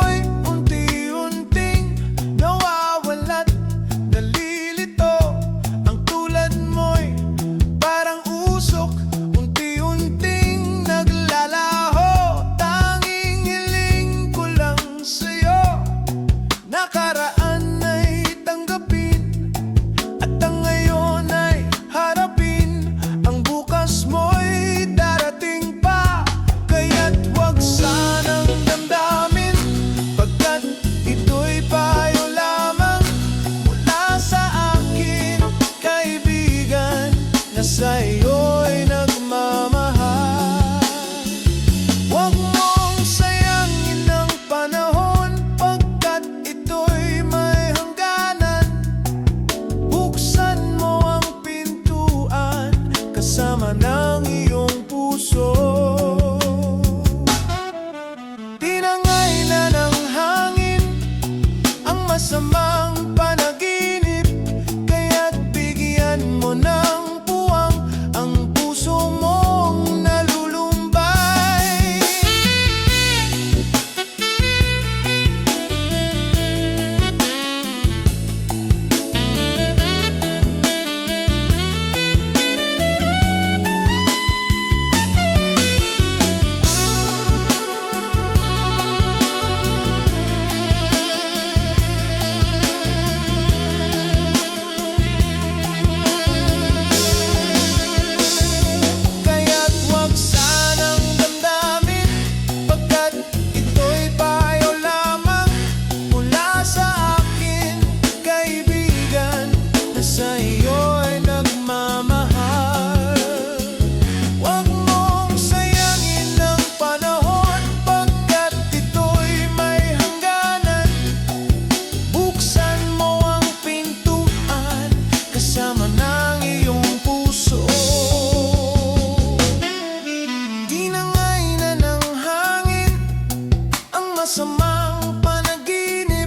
mo'y unti-unting nawawala't nalilito. Ang tulad mo'y parang usok, unti-unting naglalaho. Tanging hiling ko lang sa'yo, nakaraan ay tanggapin, at ang ngayon ay harapin. Ang bukas mo'y darating pa, kaya't huwag sanang damdamin, pagkat ito'y payo lamang mula sa akin, kaibigan na sa'yo'y nagmamahal. Huwag mong sayangin ang panahon, pagkat ito'y may hangganan. Buksan mo ang pintuan kasama ng iyong puso. Tinangay na ng hangin ang masamang panaginip, kaya't bigyan mo ng puwang ang puso mong nalulumbay. Kaya't huwag sanang damdamin, pagkat ito'y payo lamang mula sa akin, kaibigan na sa iyo'y nagmamahal. Huwag mong sayangin ang panahon, pagkat ito'y may hangganan. Buksan mo ang pintuan kasama ng iyong puso. Tinangay na ng hangin ang masamang panaginip,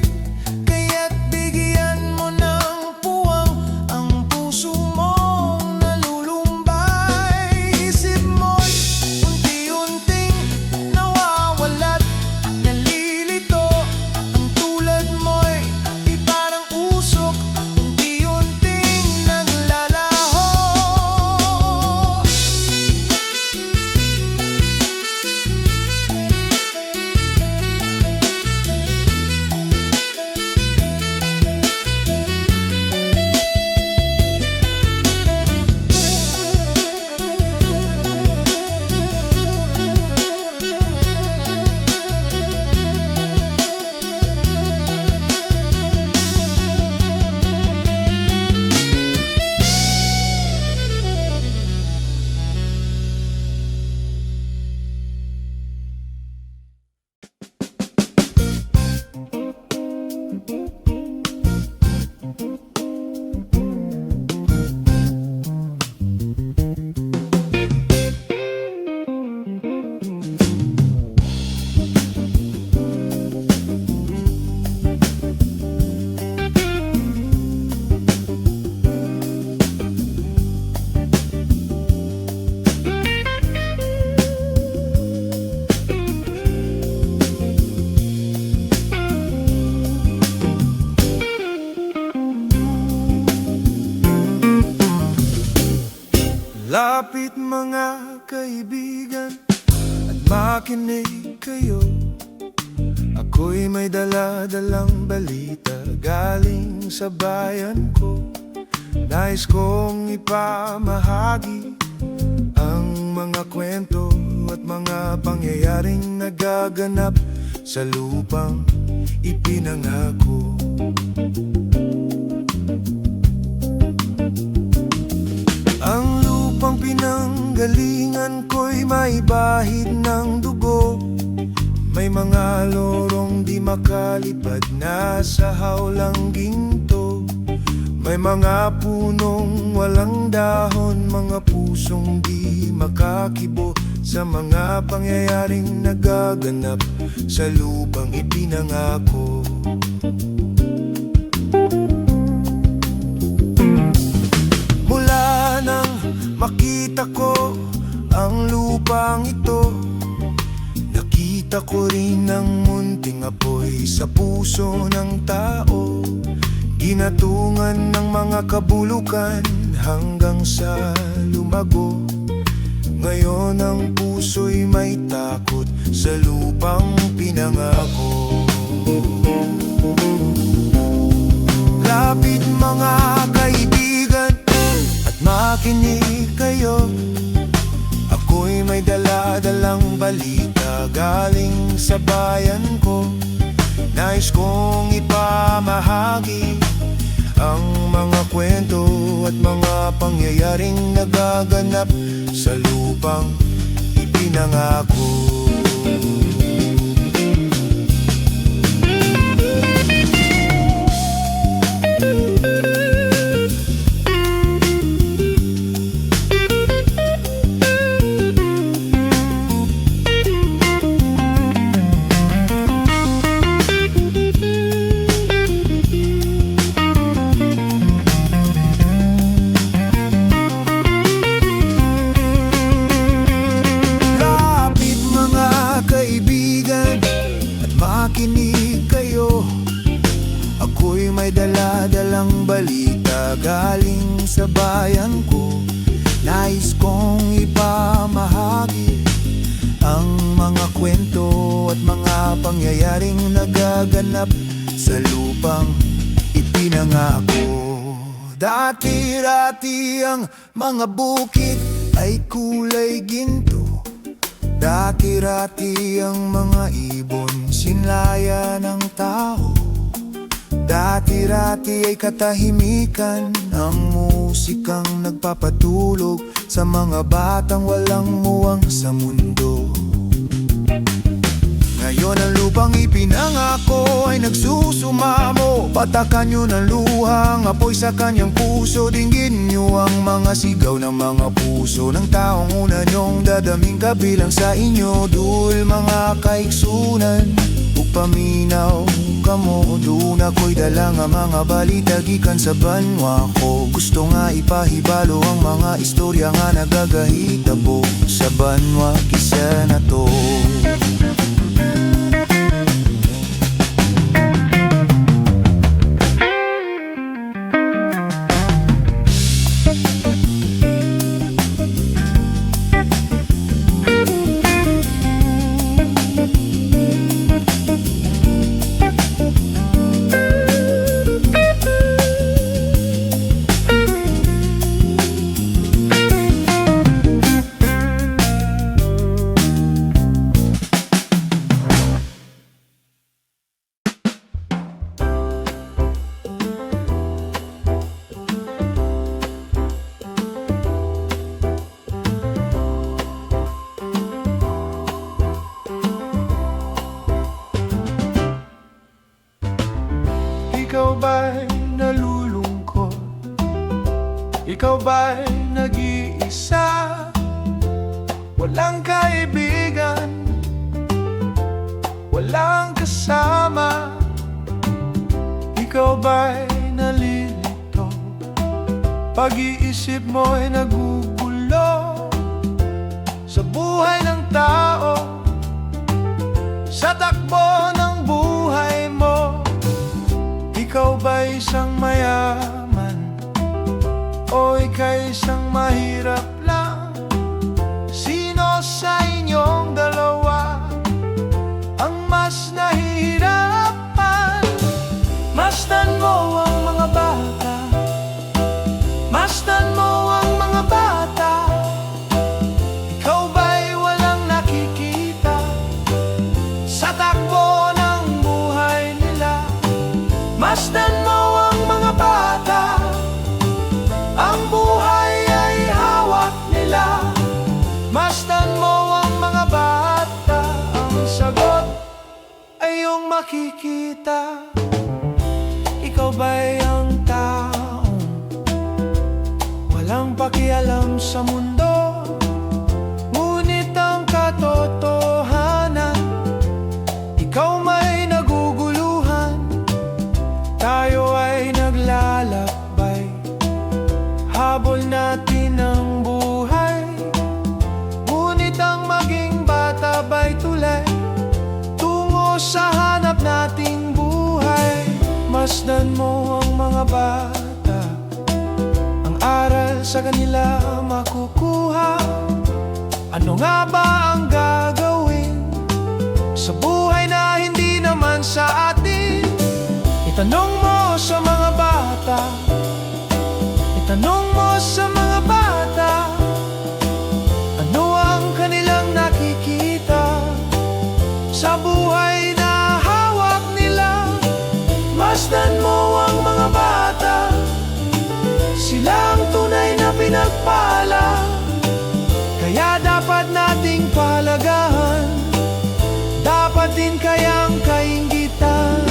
kaya't bigyan mo ng puwang ang puso mong nalulumbay. Isip mo'y unti-unting nawawala't nalilito. Ang tulad mo'y di parang usok, unti-unting naglalaho. Lapit mga kaibigan at makinig kayo. Ako'y may dala-dalang balita galing sa bayan ko. Nais kong ipamahagi ang mga kwento at mga pangyayaring nagaganap sa lupang ipinangako. Ang lupang pinanggalingan ko'y may bahid ng dugo. May mga lorong di makalipad na sa hawlang ginto. May mga punong walang dahon, mga pusong di makakibo sa mga pangyayaring nagaganap sa lupang ipinangako. Mula nang makita ko ang lupang ito, nakita ko rin ang munting apoy sa puso ng tao, ginatungan ng mga kabulukan hanggang sa lumago. Ngayon ang puso'y may takot sa lupang pinangako. Lapit mga kaibigan at makinig kayo. Ako'y may dala-dalang balita galing sa bayan ko. Nais kong ipamahagi ang mga kwento at mga pangyayaring nagaganap sa lupang ipinangako. Makinig kayo, ako'y may dala-dalang balita galing sa bayan ko. Nais kong ipamahagi ang mga kwento at mga pangyayaring nagaganap sa lupang ipinangako. Dati-rati ang mga bukid ay kulay ginto. Dati-rati ang mga ibon sinlaya ng tao. Dati-rati ay katahimikan ang musikang nagpapatulog sa mga batang walang muwang sa mundo. Ngayon ang lupang ipinangako ay nagsusumamo. Patakan nyo ng luhang apoy sa kanyang puso. Dinggin nyo ang mga sigaw ng mga puso ng taong una nyong dadaming kabilang sa inyo. Dul mga kaiksunan, paminaw kamo. Doon ako'y dala nga mga balita gikan sa banwa ko. Gusto nga ipahibalo ang mga istorya nga nagagahitabo sa banwa kisa na to. Ikaw ba'y nalulungkot? Ikaw ba'y nag-iisa? Walang kaibigan, walang kasama. Ikaw ba'y nalilito? Pag-iisip mo'y nagugulo sa buhay ng tao, sa takbo ng buhay mo. Ikaw ba'y isang mayaman o ika'y isang mahirap lang? Sino sa inyong dalawa ang mas nahihirapan? Masdan mo ang mga bata, masdan mo ang mga bata. Ikaw ba'y walang nakikita sa takbo ng buhay nila? Masdan mo ang mga bata, ang buhay ay hawak nila. Masdan mo ang mga bata, ang sagot ay iyong makikita. Ikaw ba'y ang taong walang pakialam sa mundo? Ngunit ang katotohanan, ikaw may naguguluhan. Tayo ay naglalakbay, habol natin ang buhay. Ngunit ang maging bata ba'y tulay tungo sa hanap nating Masdan mo ang mga bata, ang aral sa kanila makukuha. Ano nga ba ang gagawin sa buhay na hindi naman sa atin? Itanong mo sa mga bata, itanong mo sa mga bata, ano ang kanilang nakikita sa buhay na hawak nila. Masdan mo ang mga bata, sila ang tunay na pinagpala. Kaya dapat nating palagahan, dapat din kayang kainggitan.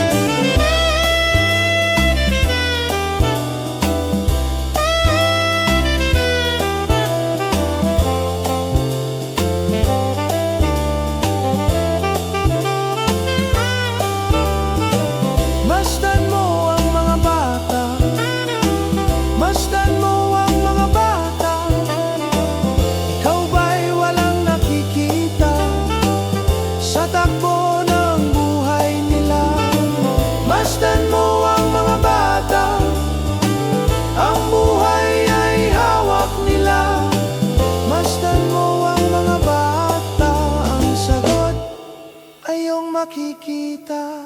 Masdan mo ang mga bata, masdan mo ang mga bata. Ikaw ba'y walang nakikita sa takbo ng buhay nila? Masdan mo ang mga bata, ang buhay ay hawak nila. Masdan mo ang mga bata, ang sagot ay iyong makikita.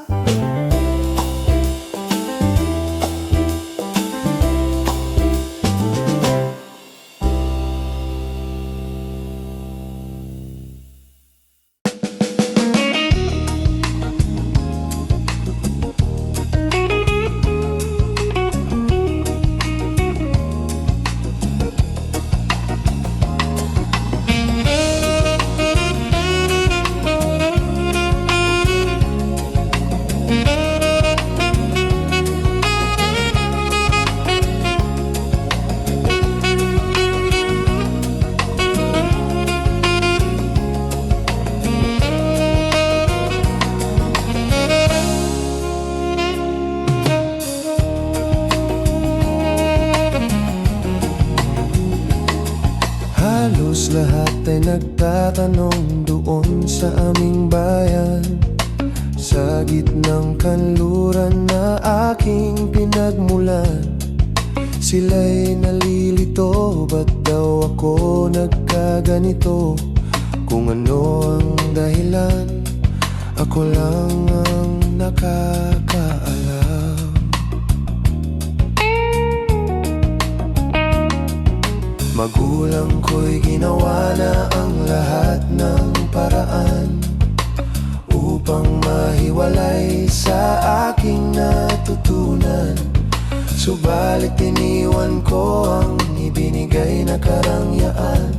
Halos lahat ay nagtatanong doon sa aming bayan, sa gitnang kanluran na aking pinagmulan. Sila'y nalilito, ba't daw ako nagkaganito? Kung ano ang dahilan, ako lang ang nakakaalam. Magulang ko'y ginawa na ang lahat ng paraan upang mahiwalay sa aking natutunan. Subalit iniwan ko ang ibinigay na karangyaan.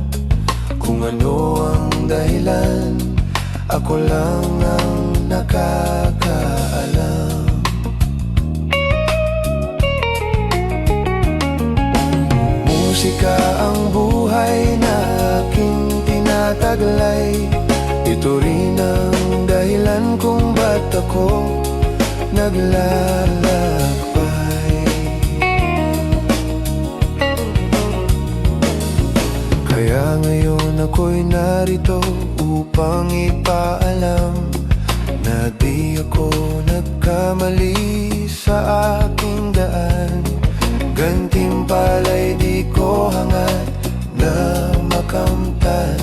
Kung ano ang dahilan, ako lang ang nakakaalam. Musika ang buhay na aking tinataglay. Ito rin ang dahilan kung ba't ako naglalakbay. Kaya ngayon ako'y narito upang ipaalam na di ako nagkamali sa aking daan. Gantimpala'y di ko hangad na makamtan,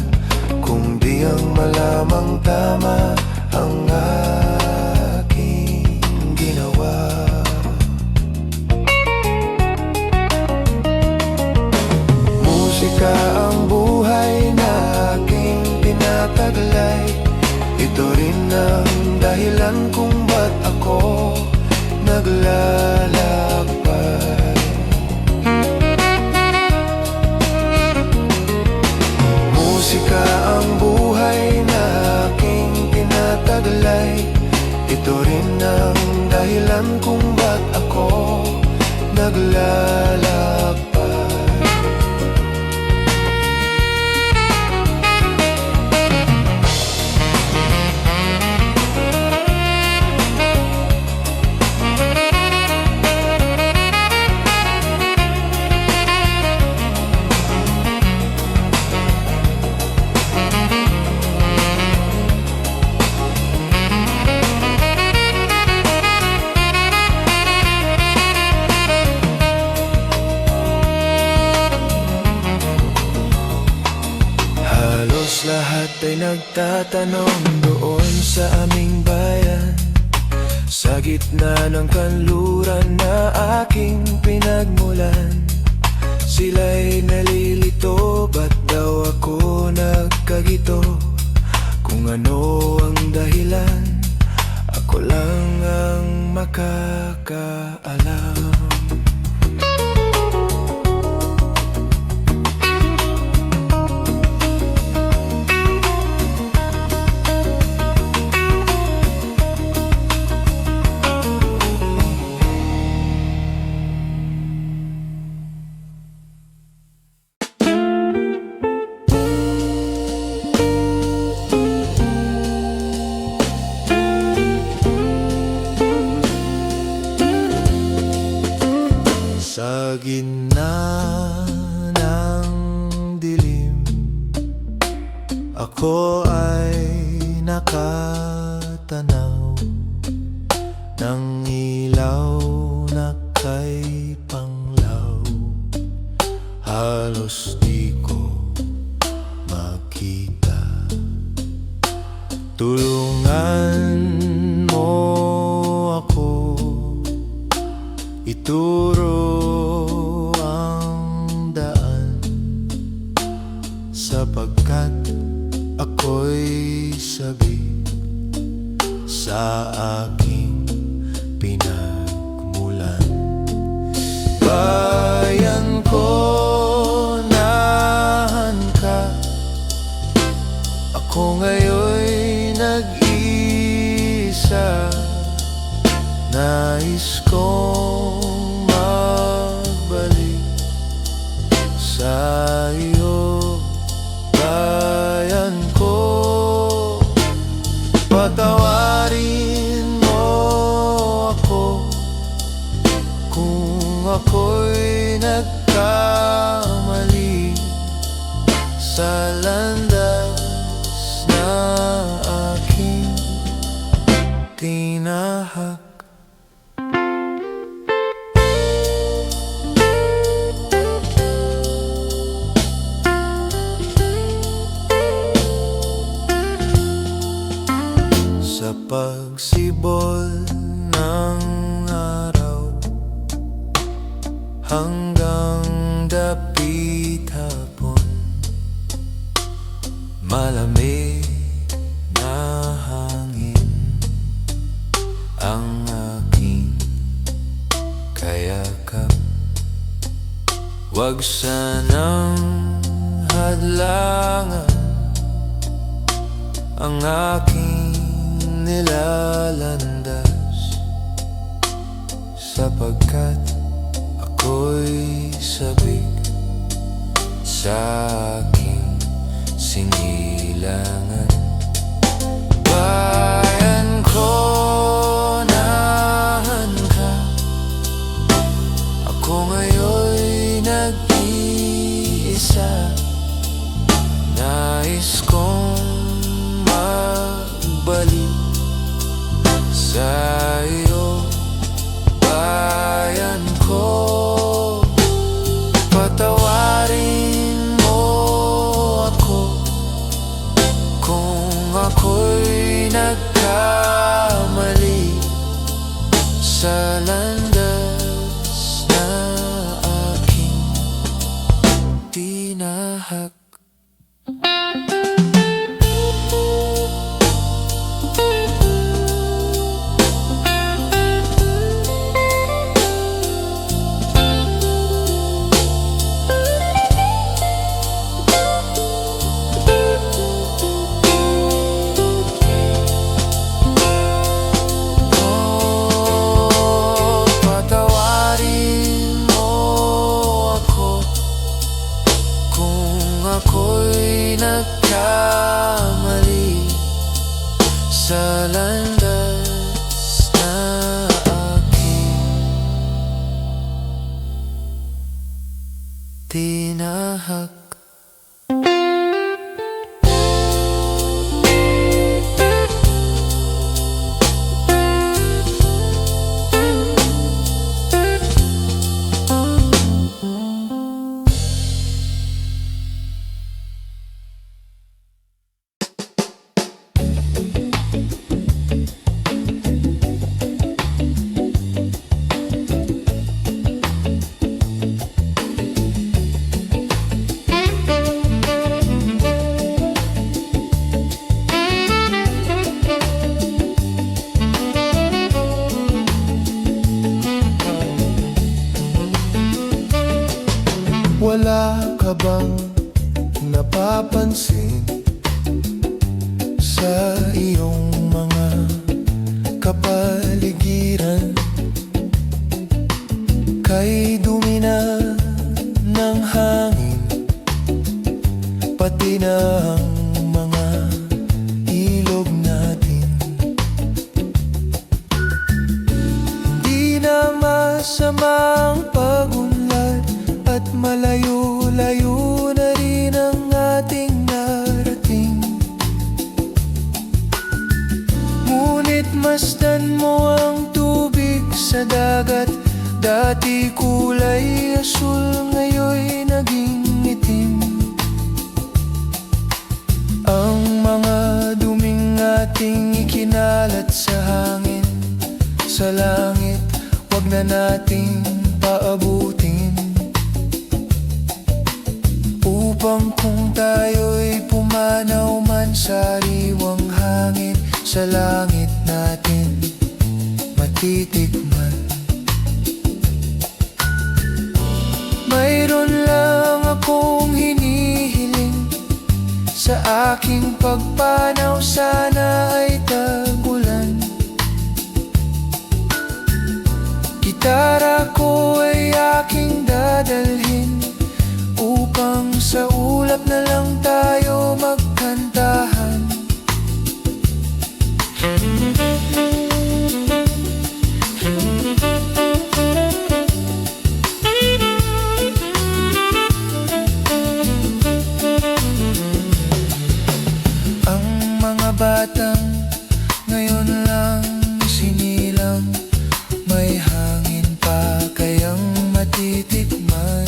kung di ang malamang tama ang aking ginawa. Musika ang buhay na aking tinataglay. Ito rin ang dahilan kung ba't ako naglalakbay. Musika ang buhay na aking tinataglay. Ito rin ang dahilan kung ba't ako naglalakbay. nagtatanong doon sa aming bayan, sa gitna ng kanluran na aking pinagmulan. Sila'y nalilito, ba't daw ako nagkagito? Kung ano ang dahilan, ako lang ang makakaalam. Sa gitna ng dilim, ako ay nakatanaw ng ilaw na kay Panglaw. Halos di ko makita. Tulungan mo ako, ituro ang daan, sapagkat ako'y sabik sa aking pinagmulan. Bayan ko, nahan ka, ako ngayon'y nag-iisa. Nais kong magbalik sa iyo, bayan ko. Patawarin mo ako kung ako'y nagkamali sa landas na aking tinahak. Sa pagsibol ng araw hanggang dapit hapon, malamig na hangin ang aking kayakap. Huwag sanang hadlangan ang aking nilalandas, sapagkat ako'y sabik sa aking sinilangan. Bayan ko, nahan ka, ako ngayon'y nag-iisa. Nais kong magbalik sa iyo, bayan ko. Patawarin mo ako kung ako'y nagkamali sa landas na aking tinahak. Ako'y nagkamali sa landas na aking tinahak. wala ka bang napapansin sa iyong mga kapaligiran? Kay dumi na ng hangin, pati na ang mga ilog natin. Hindi na masamang pagunlad at malayo-layo na rin ang ating narating. Ngunit masdan mo ang tubig sa dagat. Dati kulay asul, ngayon'y naging itim. Ang mga duming ating ikinalat sa hangin, sa langit, wag na nating paabutin. Upang kung tayo'y pumanaw man sa riwang hangin, sa langit natin matitikman. Mayroon lang akong hinihiling, sa aking pagpanaw sana ay tag-ulan. Gitara ko ay aking dadalhin, upang sa ulap na lang tayo magkantahan. Batang ngayon lang sinilang, may hangin pa kayang matitikman.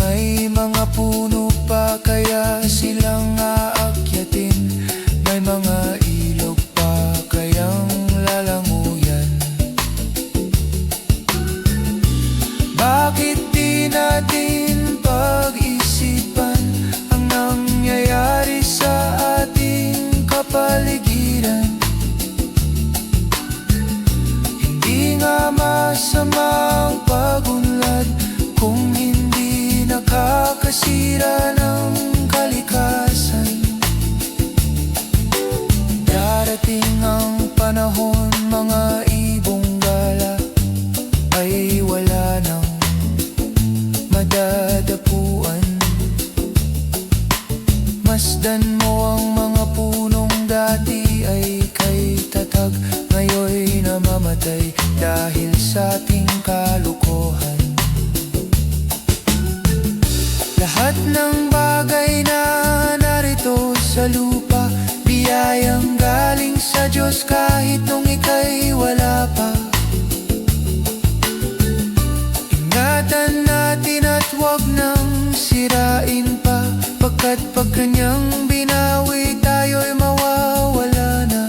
May mga puno pa kaya silang aakyatin, may mga ilog pa kayang lalanguyan. Bakit di natin pag-isipan ang nangyayari sa ating kapaligiran? Hindi nga masama ang pagunlad kung hindi nakakasira ng kalikasan. Darating ang panahon, mga ibong gala ay wala nang madadapuan. Masdan mo ang mga punong dati ay kay tatag, ngayon'y namamatay dahil sa ating kalokohan. Lahat ng bagay na narito sa lupa, biyayang galing sa Diyos kahit nung ika'y wala pa. Ingatan natin at huwag nang sirain pa, pagkat pag kanyang binawi tayo'y mawawala na.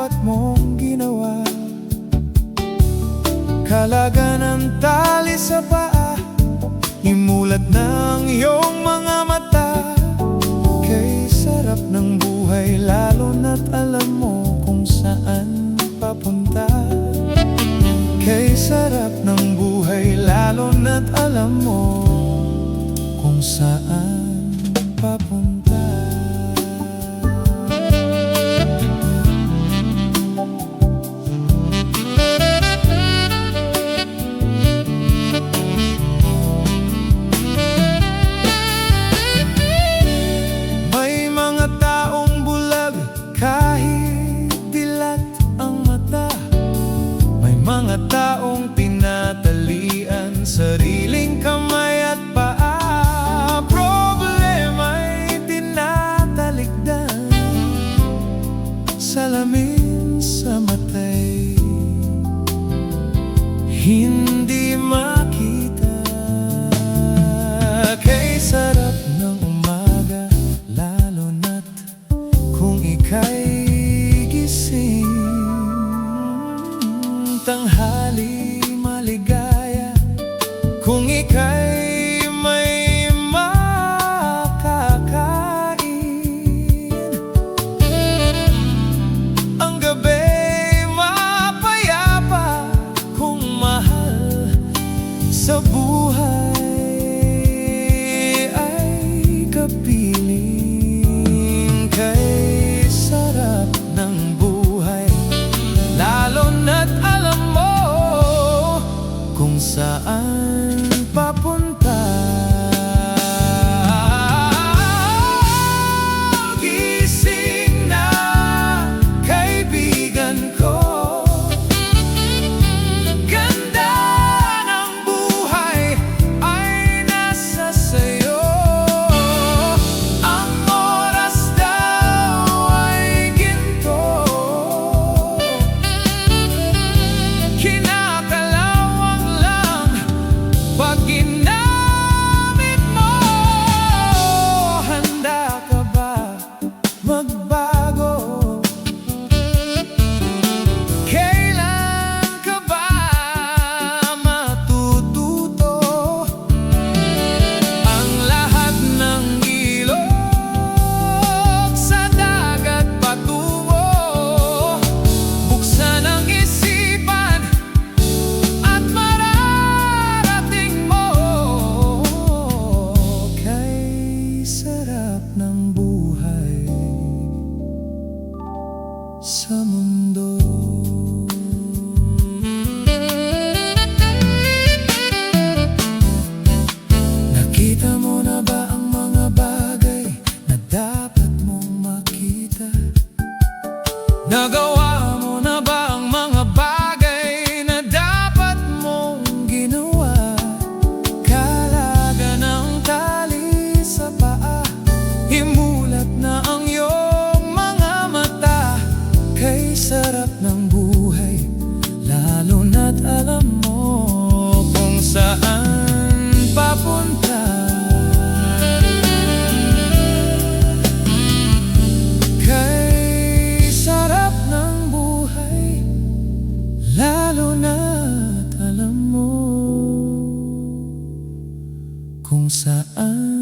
dapat mong ginawa. Kalaga ng tali sa paa, imulat ng iyong mga mata. Kay sarap ng buhay, lalo na't alam mo kung saan papunta. Kay sarap ng buhay, lalo na't alam mo kung saan papunta. May mga taong bulag kahit dilat ang mata. May mga taong tinatalian sariling kamay at paa. Problema'y tinatalikdan, salamin sa matay, hindi makita. Kay sarap ng umaga, lalo na't kung ika'y gising. Tanghali maligaya kung ika'y may makakain. Ang gabi'y mapayapa kung mahal sa buhay ay kapiling. Kay sarap ng buhay, lalo na't alam mo kung saan papunta. Gising na, kaibigan ko. Ganda ng buhay ay nasa sayo. Ang oras daw ay ginto, kinakalawang lang pag ginamit mo. Handa ka ba magbago? Kailan ka ba matututo? Ang lahat ng ilog sa dagat patungo, buksan ang isipan at mararating mo. Kay sarap ng buhay sa mundo. Nakita mo na ba ang mga bagay na dapat mong makita? Nagawa mo na ba ang mga bagay na dapat mong ginawa? Kalaga ng tali sa paa, imulat na ang iyong mga mata. Kay sarap ng buhay, lalo na't alam mo kung saan papunta. Kay sarap ng buhay, lalo na't alam mo kung saan